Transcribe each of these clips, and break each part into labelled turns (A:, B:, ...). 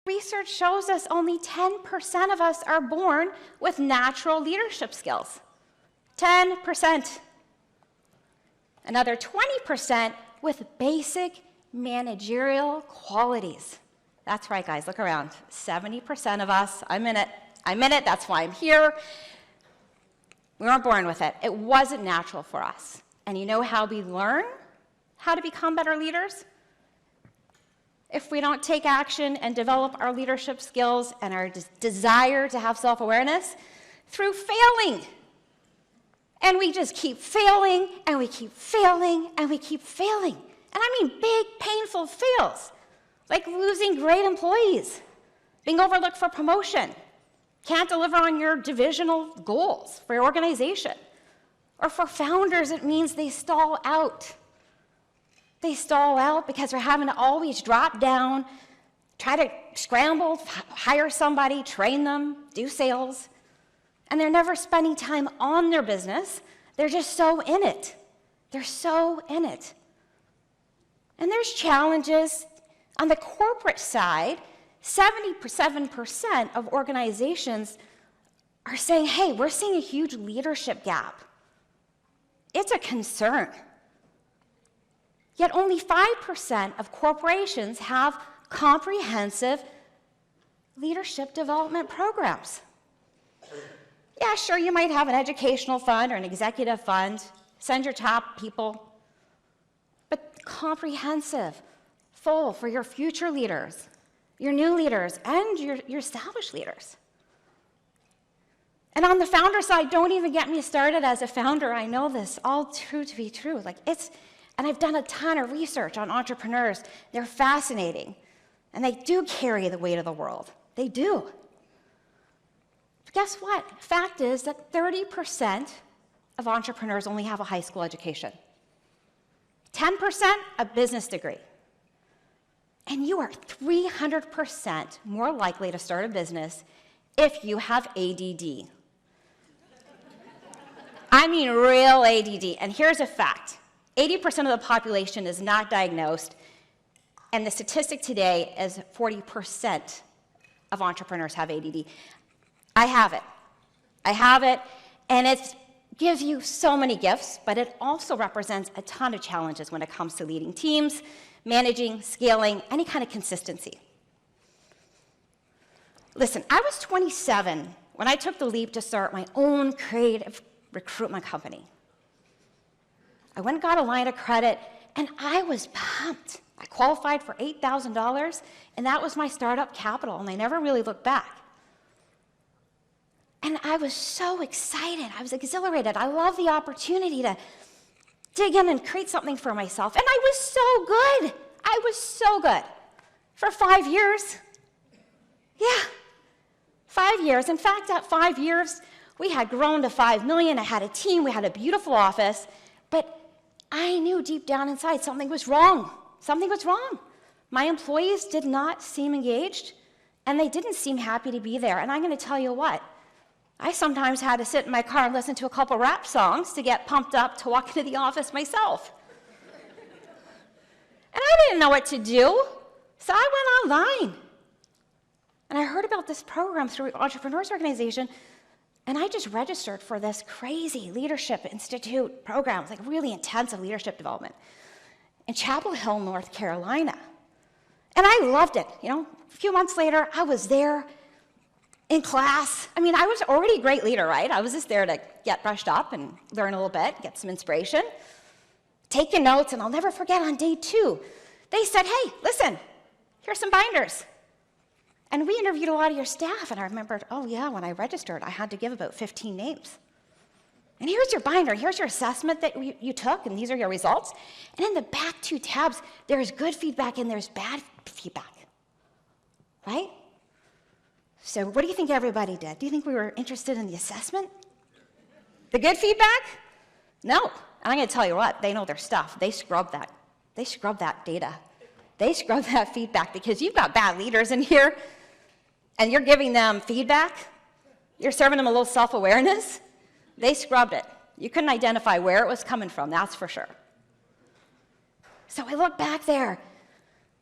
A: research shows us only 10% of us are born with natural leadership skills. 10%. Another 20% with basic managerial qualities. That's right, guys, look around. 70% of us, I'm in it, that's why I'm here. We weren't born with it. It wasn't natural for us. And you know how we learn how to become better leaders? If we don't take action and develop our leadership skills and our desire to have self-awareness through failing. And we just keep failing, and we keep failing, and we keep failing. And I mean big, painful fails, like losing great employees, being overlooked for promotion, can't deliver on your divisional goals for your organization. Or for founders, it means they stall out. They stall out because they're having to always drop down, try to scramble, hire somebody, train them, do sales. And they're never spending time on their business. They're just so in it. They're so in it. And there's challenges on the corporate side. 77% of organizations are saying, hey, we're seeing a huge leadership gap. It's a concern. Yet only 5% of corporations have comprehensive leadership development programs. Yeah, sure, you might have an educational fund or an executive fund, send your top people, but comprehensive, full for your future leaders, your new leaders, and your established leaders. And on the founder side, don't even get me started as a founder. I know this all true to be true. And I've done a ton of research on entrepreneurs. They're fascinating. And they do carry the weight of the world. They do. But guess what? Fact is that 30% of entrepreneurs only have a high school education. 10% a business degree. And you are 300% more likely to start a business if you have ADD. I mean real ADD. And here's a fact. 80% of the population is not diagnosed, and the statistic today is 40% of entrepreneurs have ADD. I have it, and it gives you so many gifts, but it also represents a ton of challenges when it comes to leading teams, managing, scaling, any kind of consistency. Listen, I was 27 when I took the leap to start my own creative recruitment company. I went and got a line of credit, and I was pumped. I qualified for $8,000, and that was my startup capital, and I never really looked back. And I was so excited. I was exhilarated. I love the opportunity to dig in and create something for myself. And I was so good. I was so good. For 5 years. Yeah, 5 years. In fact, at 5 years, we had grown to 5 million. I had a team. We had a beautiful office. But I knew deep down inside something was wrong. Something was wrong. My employees did not seem engaged, and they didn't seem happy to be there. And I'm going to tell you what. I sometimes had to sit in my car and listen to a couple rap songs to get pumped up to walk into the office myself. And I didn't know what to do, so I went online. And I heard about this program through Entrepreneurs Organization, and I just registered for this crazy Leadership Institute program, like really intensive leadership development, in Chapel Hill, North Carolina. And I loved it. A few months later, I was there in class. I mean, I was already a great leader, right? I was just there to get brushed up and learn a little bit, get some inspiration, taking notes, and I'll never forget on day 2, they said, hey, listen, here's some binders. And we interviewed a lot of your staff, and I remembered, oh yeah, when I registered, I had to give about 15 names. And here's your binder, here's your assessment that you took, and these are your results. And in the back 2 tabs, there's good feedback and there's bad feedback, right? So what do you think everybody did? Do you think we were interested in the assessment? The good feedback? No. And I'm going to tell you what, they know their stuff. They scrub that. They scrub that data. They scrub that feedback, because you've got bad leaders in here, and you're giving them feedback. You're serving them a little self-awareness. They scrubbed it. You couldn't identify where it was coming from, that's for sure. So I look back there,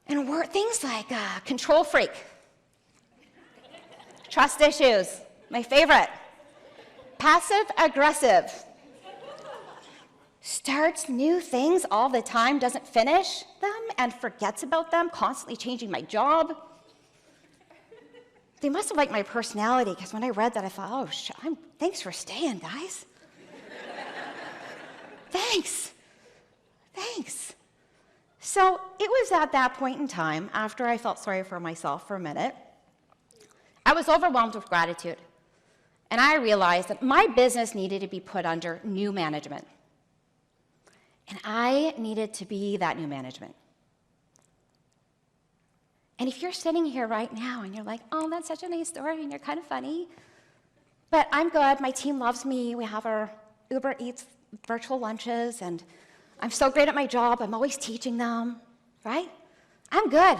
A: and things like control freak. Trust issues, my favorite. Passive aggressive. Starts new things all the time, doesn't finish them, and forgets about them, constantly changing my job. They must have liked my personality, because when I read that, I thought, oh, thanks for staying, guys. Thanks. So it was at that point in time, after I felt sorry for myself for a minute, I was overwhelmed with gratitude. And I realized that my business needed to be put under new management. And I needed to be that new management. And if you're sitting here right now and you're like, oh, that's such a nice story and you're kind of funny, but I'm good, my team loves me, we have our Uber Eats virtual lunches, and I'm so great at my job, I'm always teaching them, right? I'm good.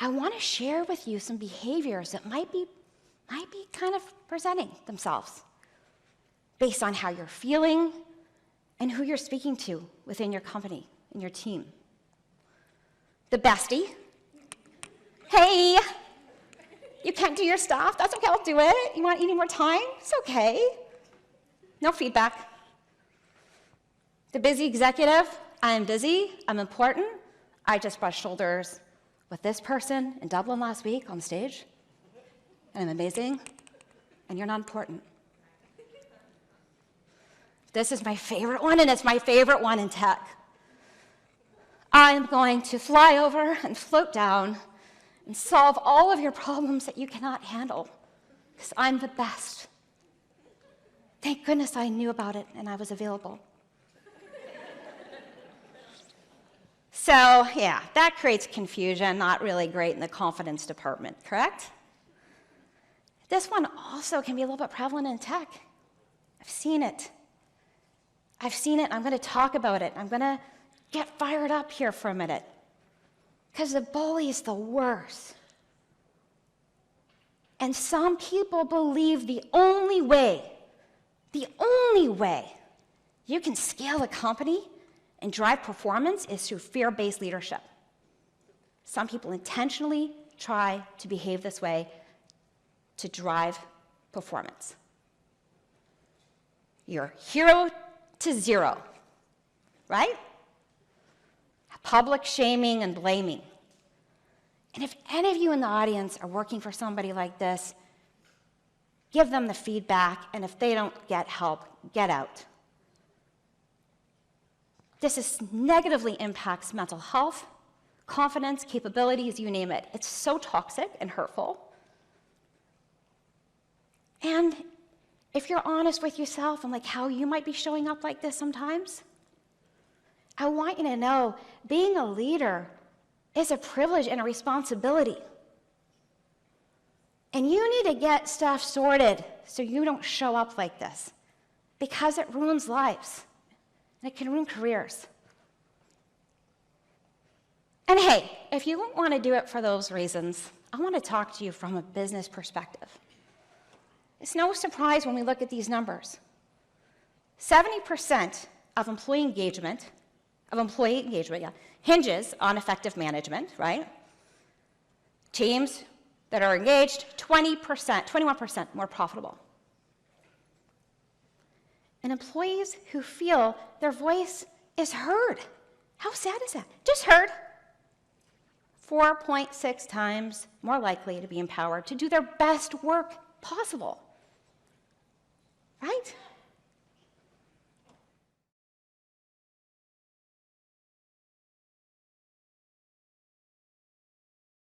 A: I want to share with you some behaviors that might be kind of presenting themselves based on how you're feeling and who you're speaking to within your company and your team. The bestie. Hey, you can't do your stuff? That's okay, I'll do it. You need more time? It's okay. No feedback. The busy executive. I am busy, I'm important. I just brushed shoulders with this person in Dublin last week on stage, and I'm amazing, and you're not important. This is my favorite one, and it's my favorite one in tech. I'm going to fly over and float down and solve all of your problems that you cannot handle, because I'm the best. Thank goodness I knew about it and I was available. So, yeah, that creates confusion, not really great in the confidence department, correct? This one also can be a little bit prevalent in tech. I've seen it. I'm going to talk about it. I'm going to get fired up here for a minute, because the bully is the worst. And some people believe the only way you can scale a company and drive performance is through fear-based leadership. Some people intentionally try to behave this way to drive performance. You're 0 to 0, right? Public shaming and blaming. And if any of you in the audience are working for somebody like this, give them the feedback, and if they don't get help, get out. This negatively impacts mental health, confidence, capabilities, you name it. It's so toxic and hurtful. And if you're honest with yourself and like how you might be showing up like this sometimes, I want you to know being a leader is a privilege and a responsibility. And you need to get stuff sorted so you don't show up like this, because it ruins lives. And it can ruin careers. And hey, if you don't want to do it for those reasons, I want to talk to you from a business perspective. It's no surprise when we look at these numbers. 70% of employee engagement, hinges on effective management, right? Teams that are engaged, 21% more profitable. And employees who feel their voice is heard. How sad is that? Just heard. 4.6 times more likely to be empowered to do their best work possible. Right?